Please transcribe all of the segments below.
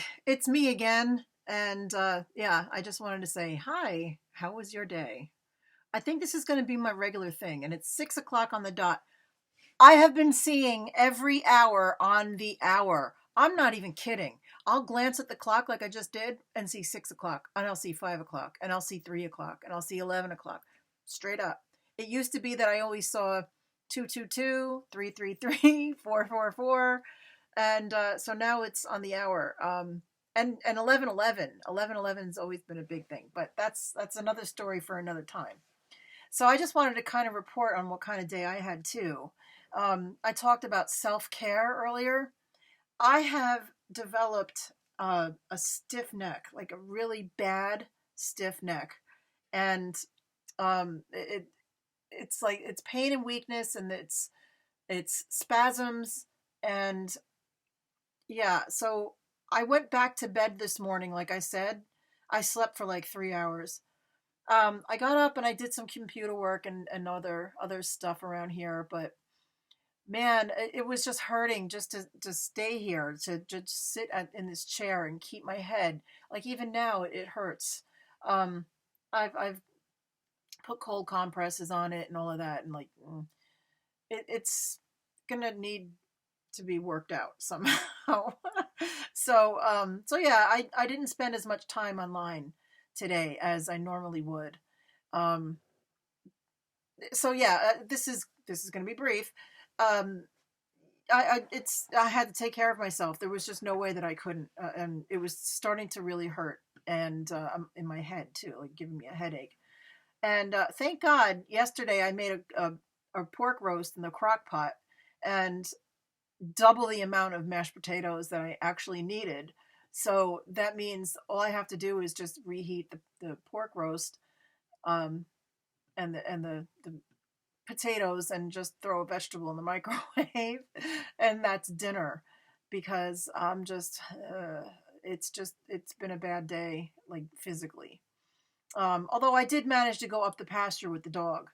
Hey, it's me again. And yeah, I just wanted to say, hi, how was your day? I think this is going to be my regular thing, and it's 6 o'clock on the dot. I have been seeing every hour on the hour. I'm not even kidding. I'll glance at the clock like I just did and see 6 o'clock, and I'll see 5 o'clock, and I'll see 3 o'clock, and I'll see 11 o'clock. Straight up. It used to be that I always saw 222, 333, 444, and so now it's on the hour. And 11:11 has always been a big thing, but that's another story for another time. So I just wanted to kind of report on what kind of day I had too. I talked about self care earlier. I have developed a stiff neck, like a really bad stiff neck, and it's like it's pain and weakness, and it's spasms, and yeah. So I went back to bed this morning. Like I said, I slept for like 3 hours. I got up and I did some computer work and other stuff around here, but man, it was just hurting just to stay here, to just in this chair and keep my head. Like even now, it hurts. Um, I've put cold compresses on it and all of that, and like it's gonna need to be worked out somehow. So yeah, I didn't spend as much time online today as I normally would. Um, so yeah, this is going to be brief. Um, I had to take care of myself. There was just no way that I couldn't, and it was starting to really hurt, and in my head too, like giving me a headache. And thank God, yesterday I made a pork roast in the crock pot, and double the amount of mashed potatoes that I actually needed. So that means all I have to do is just reheat the pork roast, um, and the potatoes, and just throw a vegetable in the microwave, and that's dinner. Because I'm just, it's been a bad day, like physically. Although I did manage to go up the pasture with the dog.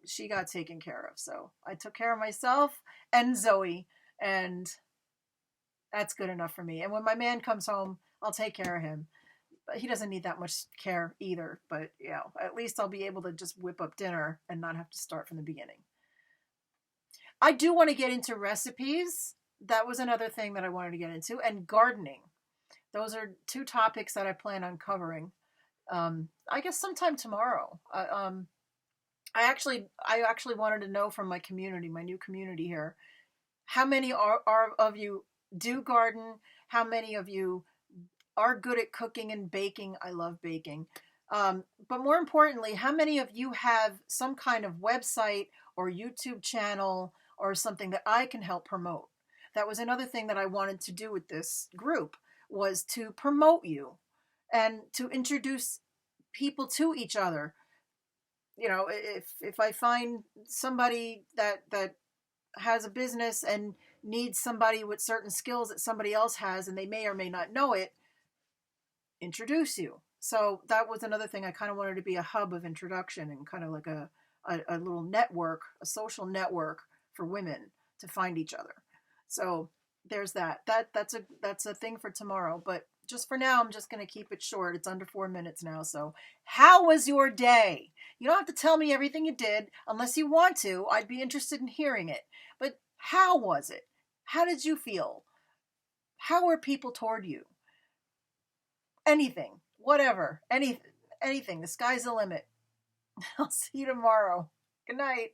She got taken care of, so I took care of myself and Zoe, and that's good enough for me. And when my man comes home, I'll take care of him. But he doesn't need that much care either. But at least I'll be able to just whip up dinner and not have to start from the beginning. I do want to get into recipes. That was another thing that I wanted to get into, and gardening. Those are two topics that I plan on covering. I guess sometime tomorrow. I actually wanted to know from my community, my new community here, how many are of you do garden? How many of you are good at cooking and baking? I love baking. But more importantly, how many of you have some kind of website or YouTube channel or something that I can help promote? That was another thing that I wanted to do with this group, was to promote you and to introduce people to each other. If I find somebody that has a business and needs somebody with certain skills that somebody else has, and they may or may not know it, introduce you. So that was another thing. I kind of wanted to be a hub of introduction, and kind of like a little network, a social network for women to find each other. So there's that. That's a thing for tomorrow. But just for now, I'm just going to keep it short. It's under 4 minutes now. So how was your day? You don't have to tell me everything you did unless you want to. I'd be interested in hearing it. But how was it? How did you feel? How were people toward you? Anything, whatever, anything. The sky's the limit. I'll see you tomorrow. Good night.